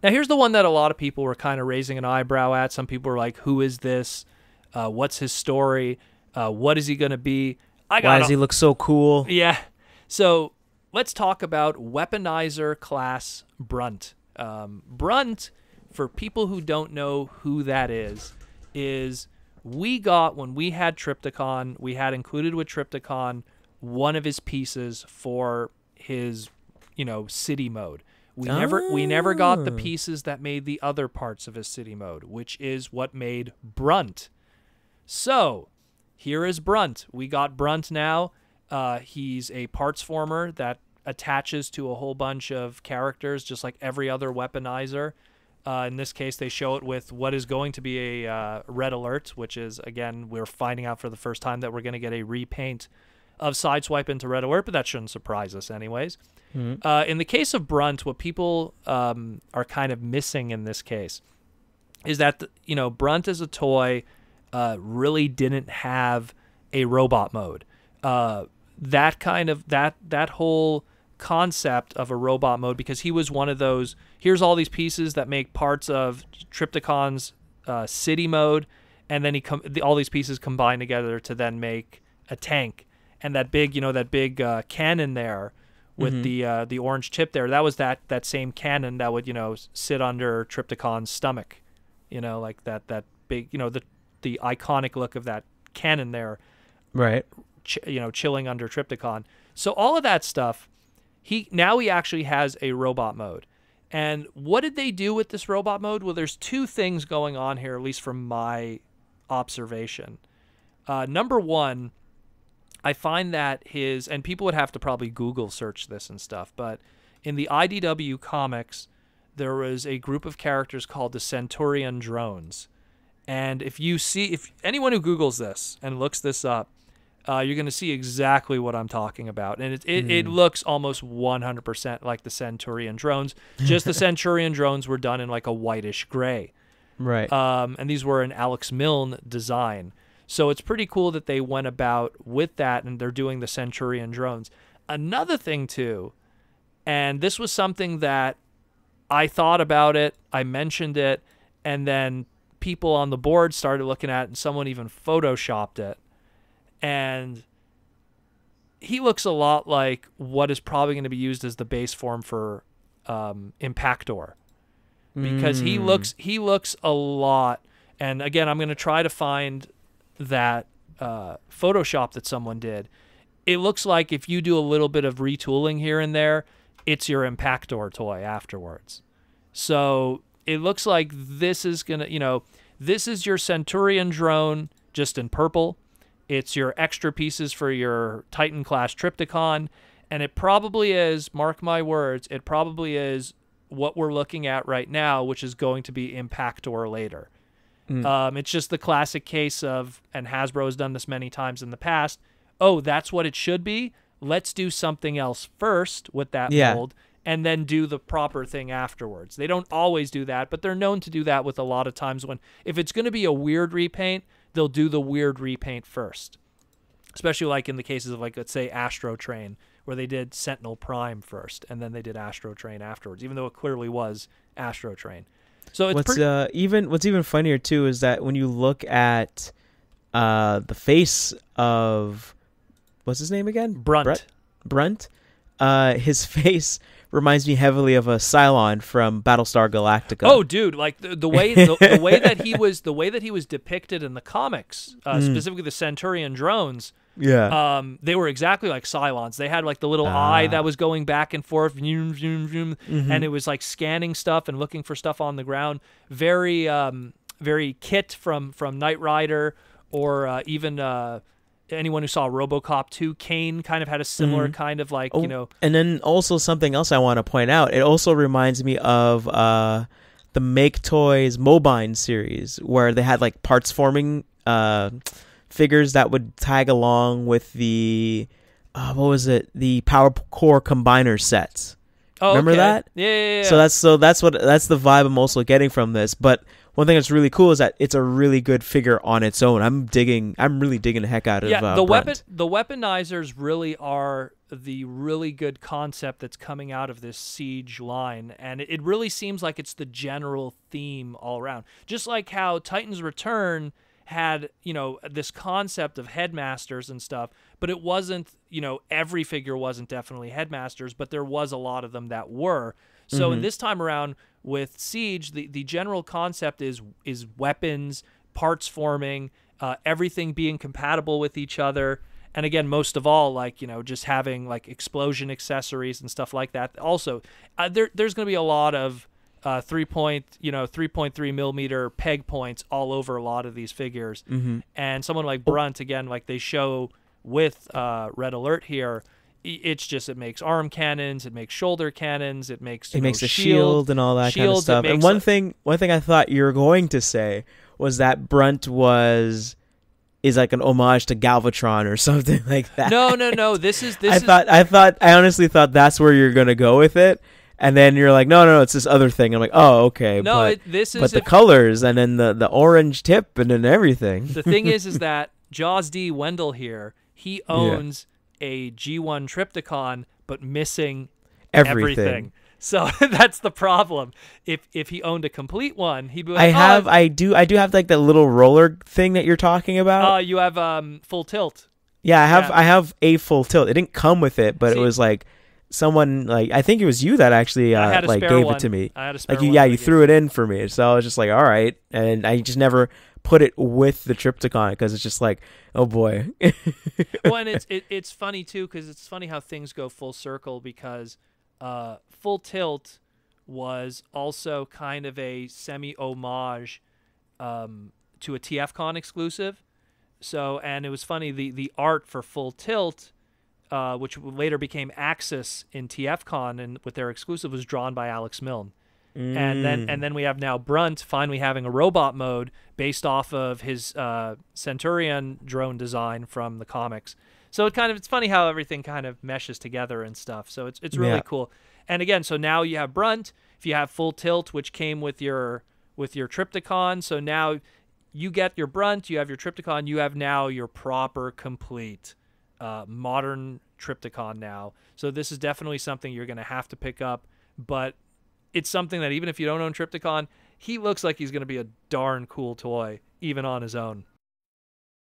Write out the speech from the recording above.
Now, here's the one that a lot of people were kind of raising an eyebrow at. Some people were like, who is this? What's his story? What is he going to be? Why does he look so cool? Yeah. So let's talk about Weaponizer class Brunt. Brunt, for people who don't know who that is we got, when we had Trypticon, we had included with Trypticon one of his pieces for his, city mode. We never got the pieces that made the other parts of his city mode, which is what made Brunt. So here is Brunt. We got Brunt now. He's a parts former that attaches to a whole bunch of characters, just like every other weaponizer. In this case, they show it with what is going to be a Red Alert, which is, again, we're finding out for the first time that we're going to get a repaint of Sideswipe into Red Alert, but that shouldn't surprise us anyways. Mm-hmm. In the case of Brunt, what people are kind of missing in this case is that, Brunt as a toy really didn't have a robot mode. That whole concept of a robot mode, because he was one of those, here's all these pieces that make parts of Trypticon's city mode, and then all these pieces combine together to then make a tank. And that big cannon there with the orange tip there, that was that same cannon that would sit under Trypticon's stomach, like that big, the iconic look of that cannon there, right? Chilling under Trypticon. So all of that stuff, he actually has a robot mode. And what did they do with this robot mode? Well, there's two things going on here, at least from my observation. Number one, I find that and people would have to probably Google search this and stuff, but in the IDW comics, there was a group of characters called the Centurion Drones. And if anyone who Googles this and looks this up, you're going to see exactly what I'm talking about. And it looks almost 100% like the Centurion Drones. Just the Centurion Drones were done in like a whitish gray. Right. And these were an Alex Milne design. So it's pretty cool that they went about with that, and they're doing the Centurion Drones. Another thing, too, and this was something that I thought about it, I mentioned it, and then people on the board started looking at it, and someone even photoshopped it. And he looks a lot like what is probably going to be used as the base form for Impactor, because he looks a lot. And again, I'm going to try to find that Photoshop that someone did. It looks like if you do a little bit of retooling here and there, it's your Impactor toy afterwards. So it looks like this is going to, this is your Centurion drone just in purple. It's your extra pieces for your Titan class Trypticon, and it probably is, mark my words, it probably is what we're looking at right now, which is going to be Impactor later. It's just the classic case of, and Hasbro has done this many times in the past, oh, that's what it should be? Let's do something else first with that mold, and then do the proper thing afterwards. They don't always do that, but they're known to do that with a lot of times when, if it's going to be a weird repaint, they'll do the weird repaint first. Especially like in the cases of, like, let's say Astro Train, where they did Sentinel Prime first, and then they did Astro Train afterwards, even though it clearly was Astro Train. So it's what's even funnier too is that when you look at the face of, what's his name again? Brunt. His face reminds me heavily of a Cylon from Battlestar Galactica. Oh, dude! Like the way that he was depicted in the comics, specifically the Centurion drones. Yeah. They were exactly like Cylons. They had like the little eye that was going back and forth, vroom, vroom, vroom, and it was like scanning stuff and looking for stuff on the ground. Very, very Kit from Knight Rider, or even anyone who saw RoboCop 2, Kane kind of had a similar kind of like, And then also something else I want to point out. It also reminds me of the Make Toys Mobine series, where they had like parts forming figures that would tag along with the the Power Core Combiner sets. Oh, remember okay. that? Yeah. So that's the vibe I'm also getting from this. But one thing that's really cool is that it's a really good figure on its own. I'm really digging the heck out of Brunt. The weaponizers really are the really good concept that's coming out of this Siege line, and it really seems like it's the general theme all around. Just like how Titan's Return had, this concept of headmasters and stuff, but it wasn't, every figure wasn't definitely headmasters, but there was a lot of them that were. So in this time around with Siege, the general concept is weapons, parts forming, everything being compatible with each other. And again, most of all, just having explosion accessories and stuff like that. Also, there's going to be a lot of 3.3 millimeter peg points all over a lot of these figures. And someone like Brunt, again, like they show with Red Alert here, it makes arm cannons, it makes shoulder cannons, it makes a shield and all that kind of stuff. And one thing I thought you were going to say was that Brunt is like an homage to Galvatron or something like that. No. I honestly thought that's where you're gonna go with it. And then you're like, no, it's this other thing. I'm like, oh, okay. No, but the colors and then the orange tip and then everything. The thing is that Jaws D. Wendell here, he owns a G1 Trypticon, but missing everything. So that's the problem. If he owned a complete one, he'd be like, I do have like that little roller thing that you're talking about. You have full tilt. Yeah, I have a full tilt. It didn't come with it, but it was like someone I think it was you that actually gave it to me. I had a spare one. You threw it in for me. So I was just like, all right, and I just never put it with the Trypticon because it's just like, oh boy. Well, and it's funny too because it's funny how things go full circle because Full Tilt was also kind of a semi-homage to a TFCon exclusive. So, and it was funny, the art for Full Tilt, which later became Axis in TFCon and with their exclusive, was drawn by Alex Milne. And then we have now Brunt finally having a robot mode based off of his Centurion drone design from the comics. So it's funny how everything kind of meshes together and stuff. So it's really cool. And again, so now you have Brunt. If you have Full Tilt, which came with your Trypticon, so now you get your Brunt, you have your Trypticon, you have now your proper complete modern Trypticon now. So this is definitely something you're going to have to pick up, but it's something that even if you don't own Trypticon, he looks like he's going to be a darn cool toy, even on his own.